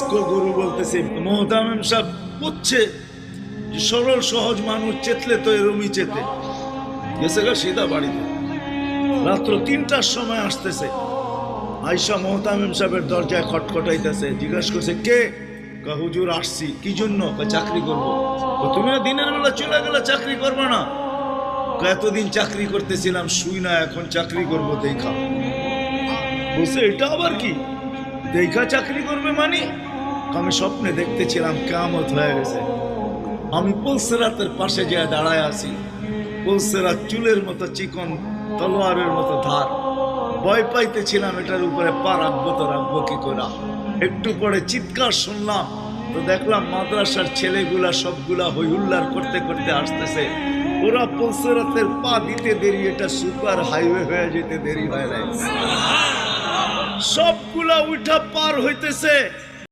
গরু বলতেছে মোহতামিম সাহেব বুঝছে যে সরল সহজ মানুষ চেতলে তো এরমই চেতে গেছে গা সিধা বাড়িতে। রাত্র 3টার সময় আসতেছে, আয়সা মোহতামিম সাহেবের দরজায় খটখটাইতেছে, জিজ্ঞাসা করছে কে? হুজুর আসছি। কি জন্য? চাকরি করবো। তুমি দিনের বেলা চলে গেলে চাকরি করবে না? এতদিন চাকরি করতেছিলাম শুই না, এখন চাকরি করবো দেখা। বলছে এটা আবার কি দেখা চাকরি করবে মানে? আমি স্বপ্নে দেখতেছিলাম কিয়ামত হয়ে গেছে, আমি পুলসিরাতের পাশে যেয়ে দাঁড়ায় আছি, পুলসিরাত চুলের মতো চিকন, তলোয়ারের মতো ধার। ভয় পাইতেছিলাম এটার উপরে পা রাখবো তো রাখবো কি করে। একটু পরে চিৎকার শুনলাম, তো দেখলাম মাদ্রাসার ছেলেগুলা সবগুলা হই হুল্লার করতে করতে আসতেছে। ওরা পুলসিরাতের পা দিতে দেরি, এটা সুপার হাইওয়ে হয়ে যেতে দেরি হয় নাই। সবগুলা উঠা পার হইতেছে।